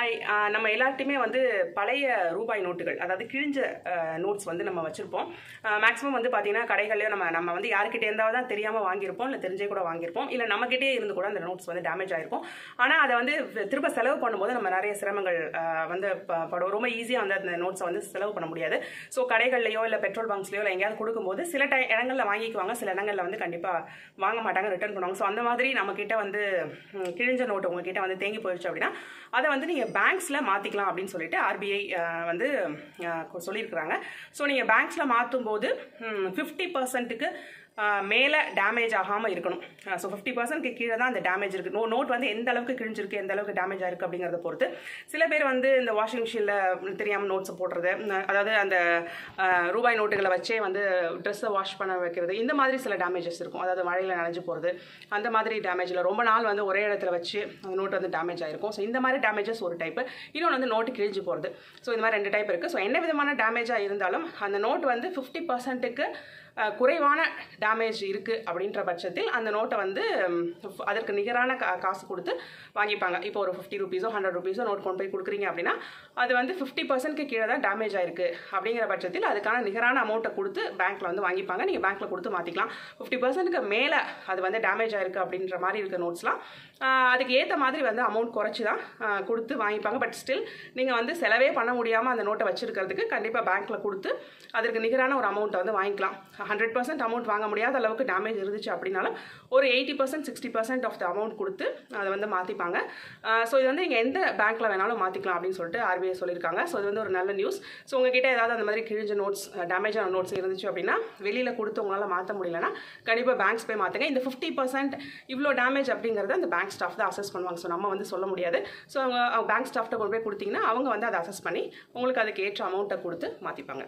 Hi, நம்ம எல்லார்ட்டையுமே வந்து பழைய ரூபாய் நோட்டுகள், அதாவது கிழிஞ்ச நோட்ஸ் வந்து நம்ம வச்சுருப்போம். மேக்ஸிமம் வந்து பார்த்தீங்கன்னா கடைகள்லையோ நம்ம வந்து யாருக்கிட்டே இருந்தால் தான் தெரியாமல் வாங்கியிருப்போம், இல்லை தெரிஞ்சே கூட வாங்கியிருப்போம், இல்லை நம்மக்கிட்டே இருந்து கூட அந்த நோட்ஸ் வந்து டேமேஜ் ஆகிருக்கும். ஆனால் அதை வந்து திரும்ப செலவு பண்ணும்போது நம்ம நிறைய சிரமங்கள் வந்து படும். ரொம்ப ஈஸியாக வந்து அந்த நோட்ஸை வந்து செலவு பண்ண முடியாது. ஸோ கடைகள்லையோ இல்லை பெட்ரோல் பங்க்ஸ்லையோ இல்லை எங்கேயாவது கொடுக்கும்போது சில இடங்களில் வாங்கிக்குவாங்க, சில இடங்களில் வந்து கண்டிப்பாக வாங்க மாட்டாங்க, ரிட்டர்ன் பண்ணுவாங்க. ஸோ அந்த மாதிரி நம்மக்கிட்ட வந்து கிழிஞ்ச நோட்டு உங்ககிட்ட வந்து தேங்கி போயிடுச்சு அப்படின்னா அதை வந்து நீங்கள் பேங்க்ஸில் மாற்றிக்கலாம் அப்படின்னு சொல்லிட்டு ஆர்பிஐ வந்து சொல்லியிருக்கிறாங்க. ஸோ நீங்கள் பேங்க்ஸில் மாற்றும் போது 50%க்கு மேலே டேமேஜ் ஆகாமல் இருக்கணும். ஸோ 50%க்கு கீழே தான் அந்த டேமேஜ் இருக்குது. நோட் வந்து எந்த அளவுக்கு கிழிஞ்சிருக்கு, எந்த அளவுக்கு டேமேஜ் ஆயிருக்கு அப்படிங்கிறத பொறுத்து. சில பேர் வந்து இந்த வாஷிங் மிஷினில் தெரியாமல் நோட்ஸை போடுறது, அதாவது அந்த ரூபாய் நோட்டுகளை வச்சே வந்து ட்ரெஸ்ஸை வாஷ் பண்ண வைக்கிறது, இந்த மாதிரி சில டேமேஜஸ் இருக்கும். அதாவது மழையில் நனைஞ்சு போகிறது, அந்த மாதிரி டேமேஜில் ரொம்ப நாள் வந்து ஒரே இடத்துல வச்சு அந்த நோட் வந்து டேமேஜ் ஆகிருக்கும். ஸோ இந்த மாதிரி டேமேஜஸ் ஒரு டைப்பு. இன்னொன்று வந்து நோட்டு கிழிஞ்சு போகிறது. ஸோ இந்த மாதிரி 2 டைப் இருக்குது. ஸோ என்ன விதமான டேமேஜாக இருந்தாலும் அந்த நோட் வந்து 50%க்கு குறைவான டேமேஜ் இருக்குது அப்படின்ற பட்சத்தில் அந்த நோட்டை வந்து அதற்கு நிகரான காசு கொடுத்து வாங்கிப்பாங்க. இப்போ ஒரு 50 ரூபீஸோ 100 ரூபீஸோ நோட் கொண்டு போய் கொடுக்குறீங்க அப்படின்னா அது வந்து 50%க்கு கீழே தான் டேமேஜ் ஆயிருக்கு அப்படிங்கிற பட்சத்தில் அதுக்கான நிகரான அமௌண்ட்டை கொடுத்து பேங்க்கில் வந்து வாங்கிப்பாங்க. நீங்கள் பேங்க்கில் கொடுத்து மாற்றிக்கலாம். 50%க்கு மேலே அது வந்து டேமேஜ் ஆயிருக்கு அப்படின்ற மாதிரி இருக்க நோட்ஸ்லாம் அதுக்கு ஏற்ற மாதிரி வந்து அமௌண்ட் குறைச்சி தான் கொடுத்து வாங்கிப்பாங்க. பட் ஸ்டில் நீங்கள் வந்து செலவே பண்ண முடியாமல் அந்த நோட்டை வச்சுருக்கிறதுக்கு கண்டிப்பாக பேங்க்கில் கொடுத்து அதற்கு நிகரான ஒரு அமௌண்ட்டை வந்து வாங்கிக்கலாம். 100% அமௌண்ட் வாங்க முடியாத அளவுக்கு டேமேஜ் இருந்துச்சு அப்படின்னாலும் ஒரு 80% 60% ஆஃப் த அமௌண்ட் கொடுத்து அதை வந்து மாற்றிப்பாங்க. ஸோ இது வந்து நீங்கள் எந்த பேங்க்கில் வேணாலும் மாற்றிக்கலாம் அப்படின்னு சொல்லிட்டு ஆர்பிஐ சொல்லியிருக்காங்க. ஸோ இது வந்து ஒரு நல்ல நியூஸ். ஸோ உங்ககிட்ட ஏதாவது அந்த மாதிரி கிழிஞ்ச நோட்ஸ், டேமேஜான நோட்ஸ் இருந்துச்சு அப்படின்னா வெளியில் கொடுத்து உங்களால் மாற்ற முடியலன்னா கண்டிப்பாக பேங்க்ஸ் போய் மாற்றுங்க. இந்த 50% இவ்வளோ டேமேஜ் அப்படிங்கிறது அந்த பேங்க் ஸ்டாஃப் தான் அசஸ் பண்ணுவாங்க. ஸோ நம்ம வந்து சொல்ல முடியாது. ஸோ அவங்க பேங்க் ஸ்டாஃப்ட்ட கொண்டு போய் கொடுத்தீங்கன்னா அவங்க வந்து அதை அசஸ் பண்ணி உங்களுக்கு அதுக்கு ஏற்ற அமௌண்ட்டை கொடுத்து மாற்றிப்பாங்க.